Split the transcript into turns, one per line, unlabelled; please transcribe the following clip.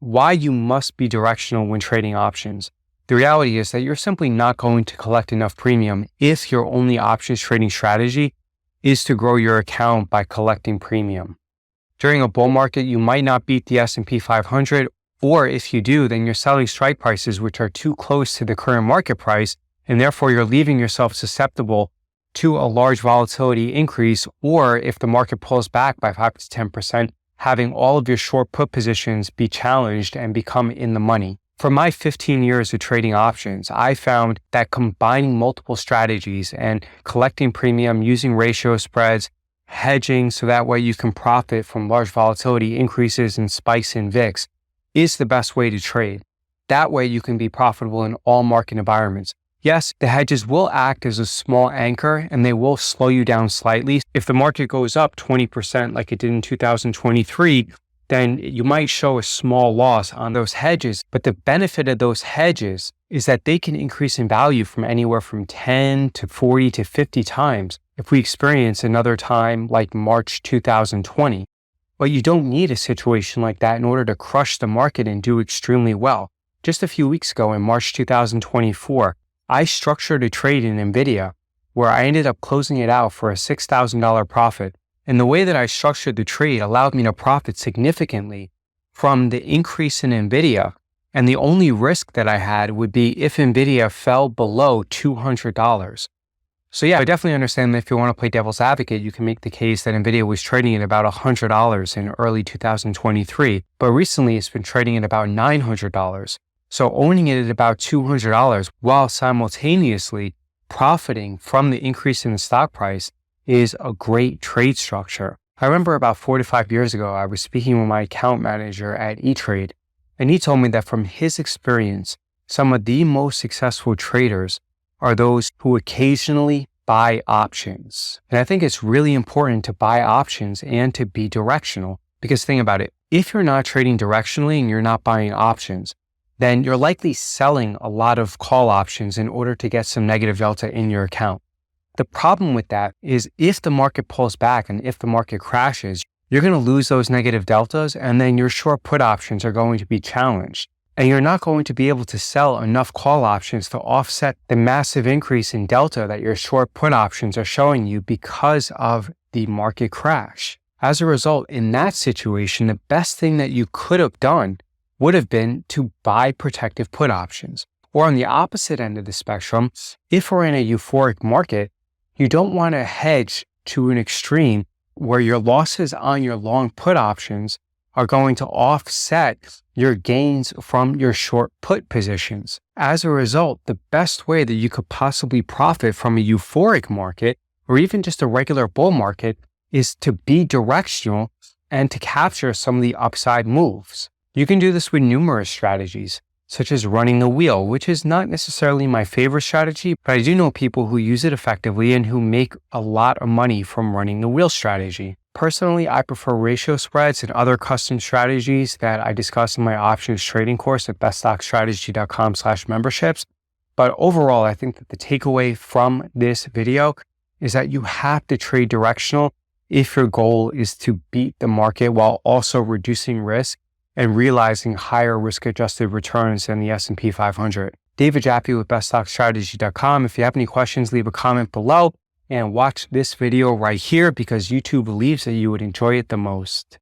why you must be directional when trading options. The reality is that you're simply not going to collect enough premium if your only options trading strategy is to grow your account by collecting premium. During a bull market, you might not beat the S&P 500, or if you do, then you're selling strike prices which are too close to the current market price, and therefore you're leaving yourself susceptible to a large volatility increase, or if the market pulls back by 5 to 10%, having all of your short put positions be challenged and become in the money. For my 15 years of trading options, I found that combining multiple strategies and collecting premium using ratio spreads, hedging so that way you can profit from large volatility increases and spikes in VIX is the best way to trade. That way you can be profitable in all market environments. Yes, the hedges will act as a small anchor and they will slow you down slightly. If the market goes up 20% like it did in 2023, then you might show a small loss on those hedges. But the benefit of those hedges is that they can increase in value from anywhere from 10 to 40 to 50 times if we experience another time like March 2020. But you don't need a situation like that in order to crush the market and do extremely well. Just a few weeks ago in March 2024, I structured a trade in NVIDIA where I ended up closing it out for a $6,000 profit. And the way that I structured the trade allowed me to profit significantly from the increase in NVIDIA. And the only risk that I had would be if NVIDIA fell below $200. So yeah, I definitely understand that if you want to play devil's advocate, you can make the case that NVIDIA was trading at about $100 in early 2023, but recently it's been trading at about $900. So owning it at about $200 while simultaneously profiting from the increase in the stock price is a great trade structure. I remember about 4 to 5 years ago, I was speaking with my account manager at E-Trade, and he told me that from his experience, some of the most successful traders are those who occasionally buy options. And I think it's really important to buy options and to be directional, because think about it, if you're not trading directionally and you're not buying options, then you're likely selling a lot of call options in order to get some negative delta in your account. The problem with that is if the market pulls back and if the market crashes, you're going to lose those negative deltas and then your short put options are going to be challenged. And you're not going to be able to sell enough call options to offset the massive increase in delta that your short put options are showing you because of the market crash. As a result, in that situation, the best thing that you could have done would have been to buy protective put options. Or on the opposite end of the spectrum, if we're in a euphoric market, you don't want to hedge to an extreme where your losses on your long put options are going to offset your gains from your short put positions. As a result, the best way that you could possibly profit from a euphoric market or even just a regular bull market is to be directional and to capture some of the upside moves. You can do this with numerous strategies, such as running the wheel, which is not necessarily my favorite strategy, but I do know people who use it effectively and who make a lot of money from running the wheel strategy. Personally, I prefer ratio spreads and other custom strategies that I discuss in my options trading course at beststockstrategy.com/memberships. But overall, I think that the takeaway from this video is that you have to trade directional if your goal is to beat the market while also reducing risk and realizing higher risk-adjusted returns than the S&P 500. David Jaffe with beststockstrategy.com. If you have any questions, leave a comment below and watch this video right here because YouTube believes that you would enjoy it the most.